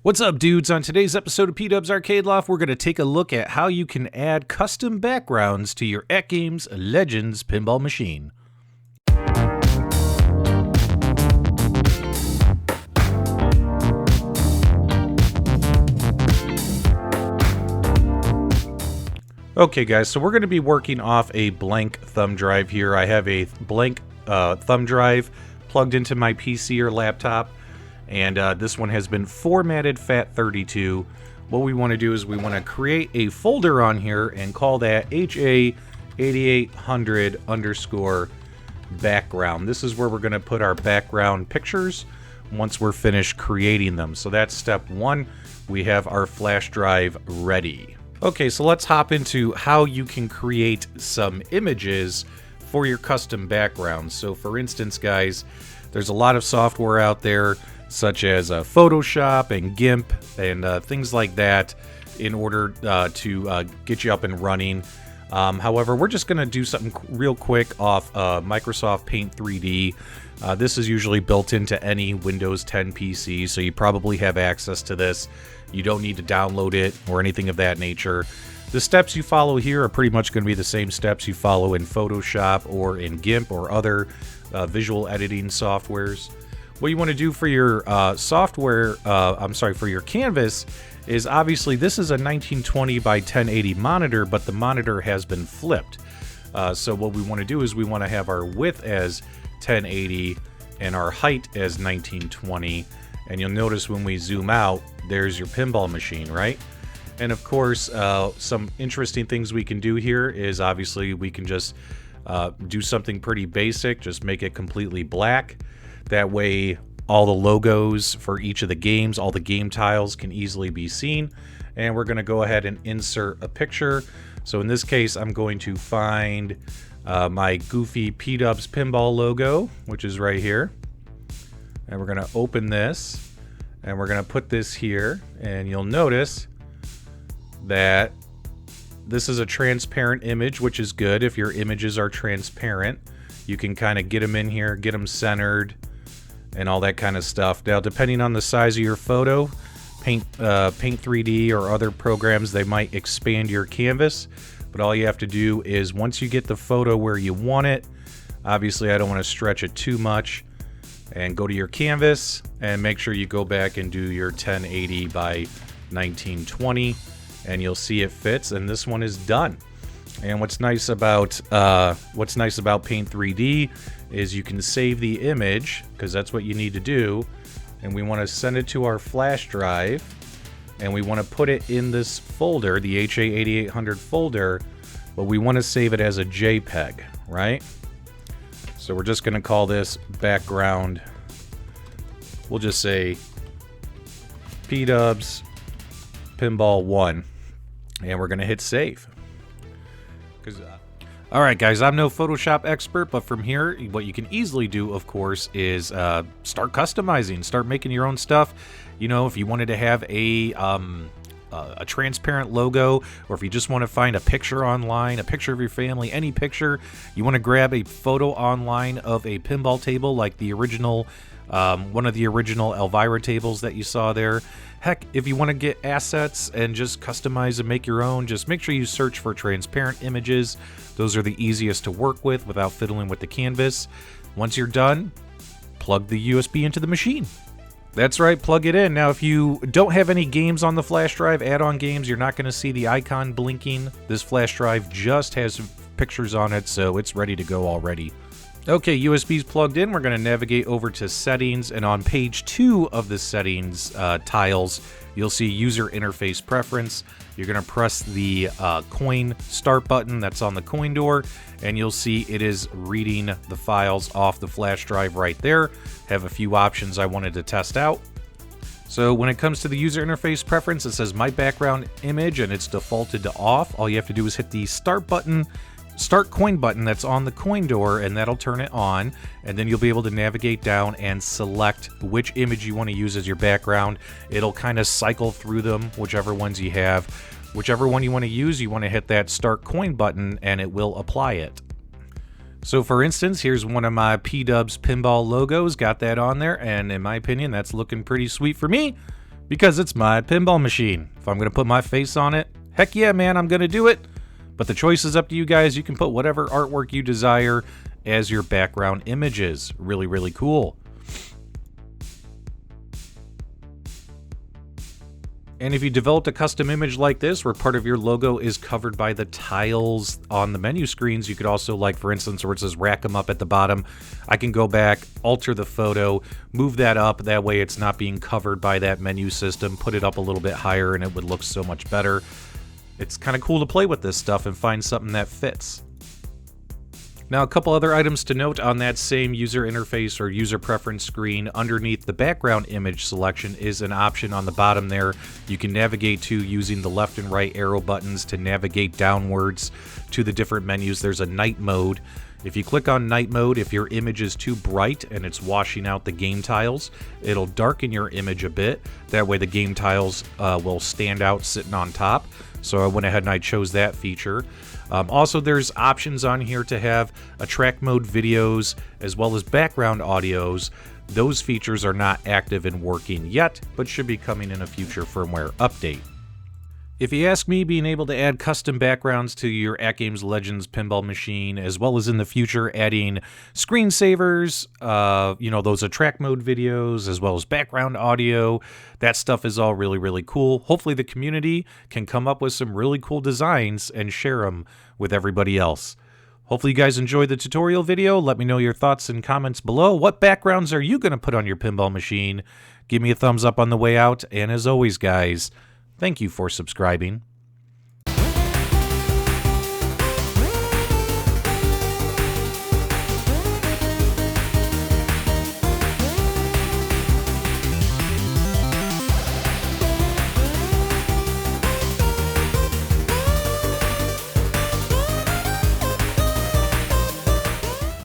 What's up, dudes? On today's episode of PDubs Arcade Loft, we're going to take a look at how you can add custom backgrounds to your AtGames Legends Pinball Machine. Okay guys, so we're going to be working off a blank thumb drive here. I have a blank thumb drive plugged into my PC or laptop. And this one has been formatted FAT32. What we want to do is we want to create a folder on here and call that HA8800 underscore background. This is where we're going to put our background pictures once we're finished creating them. So that's step one. We have our flash drive ready. Okay, so let's hop into how you can create some images for your custom backgrounds. So for instance, guys, there's a lot of software out there such as Photoshop and GIMP and things like that in order to get you up and running. However, we're just going to do something real quick off Microsoft Paint 3D. This is usually built into any Windows 10 PC, so you probably have access to this. You don't need to download it or anything of that nature. The steps you follow here are pretty much going to be the same steps you follow in Photoshop or in GIMP or other visual editing softwares. What you want to do for your for your canvas is obviously this is a 1920 by 1080 monitor, but the monitor has been flipped. So what we want to do is we want to have our width as 1080 and our height as 1920. And you'll notice when we zoom out, there's your pinball machine, right? And of course, some interesting things we can do here is obviously we can just do something pretty basic, just make it completely black. That way, all the logos for each of the games, all the game tiles can easily be seen. And we're going to go ahead and insert a picture. So in this case, I'm going to find my goofy PDubs pinball logo, which is right here. And we're going to open this. And we're going to put this here. And you'll notice that this is a transparent image, which is good. If your images are transparent, you can kind of get them in here, get them centered, and all that kind of stuff. Now, depending on the size of your photo, Paint 3D or other programs, they might expand your canvas. But all you have to do is once you get the photo where you want it, obviously I don't want to stretch it too much, and go to your canvas and make sure you go back and do your 1080 by 1920, and you'll see it fits, and this one is done. And what's nice about Paint 3D is you can save the image, because that's what you need to do, and we want to send it to our flash drive, and we want to put it in this folder, the HA8800 folder, but we want to save it as a JPEG, right? So we're just going to call this background. We'll just say PDubs Pinball 1, and we're going to hit save. Alright guys, I'm no Photoshop expert, but from here, what you can easily do, of course, is start customizing, start making your own stuff. You know, if you wanted to have a transparent logo, or if you just want to find a picture online, a picture of your family, any picture, you want to grab a photo online of a pinball table like the original, one of the original Elvira tables that you saw there. Heck, if you want to get assets and just customize and make your own, just make sure you search for transparent images. Those are the easiest to work with without fiddling with the canvas. Once you're done, plug the USB into the machine. That's right, plug it in. Now, if you don't have any games on the flash drive, add-on games, you're not going to see the icon blinking. This flash drive just has pictures on it, so it's ready to go already. Okay, USB's plugged in. We're going to navigate over to settings, and on page 2 of the settings tiles, you'll see user interface preference. You're going to press the coin start button that's on the coin door, and you'll see it is reading the files off the flash drive right there. Have a few options I wanted to test out. So when it comes to the user interface preference, it says my background image, and it's defaulted to off. All you have to do is hit the start coin button that's on the coin door, and that'll turn it on, and then you'll be able to navigate down and select which image you want to use as your background. It'll kind of cycle through them, whichever ones you have. Whichever one you want to use, you want to hit that start coin button, and it will apply it. So for instance, here's one of my PDubs pinball logos, got that on there, and in my opinion, that's looking pretty sweet for me. Because it's my pinball machine. If I'm going to put my face on it, heck yeah, man, I'm going to do it. But the choice is up to you guys. You can put whatever artwork you desire as your background images. Really, really cool. And if you developed a custom image like this, where part of your logo is covered by the tiles on the menu screens, you could also, like for instance, where it says rack 'em up at the bottom, I can go back, alter the photo, move that up, that way it's not being covered by that menu system, put it up a little bit higher, and it would look so much better. It's kind of cool to play with this stuff and find something that fits. Now, a couple other items to note on that same user interface or user preference screen. Underneath the background image selection is an option on the bottom there you can navigate to using the left and right arrow buttons to navigate downwards to the different menus. There's a night mode. If you click on night mode, if your image is too bright and it's washing out the game tiles, it'll darken your image a bit. That way the game tiles will stand out sitting on top. So I went ahead and I chose that feature. Also, there's options on here to have track mode videos as well as background audios. Those features are not active and working yet, but should be coming in a future firmware update. If you ask me, being able to add custom backgrounds to your AtGames Legends Pinball Machine, as well as in the future adding screensavers, those track mode videos, as well as background audio, that stuff is all really, really cool. Hopefully the community can come up with some really cool designs and share them with everybody else. Hopefully you guys enjoyed the tutorial video. Let me know your thoughts and comments below. What backgrounds are you going to put on your pinball machine? Give me a thumbs up on the way out, and as always, guys, thank you for subscribing.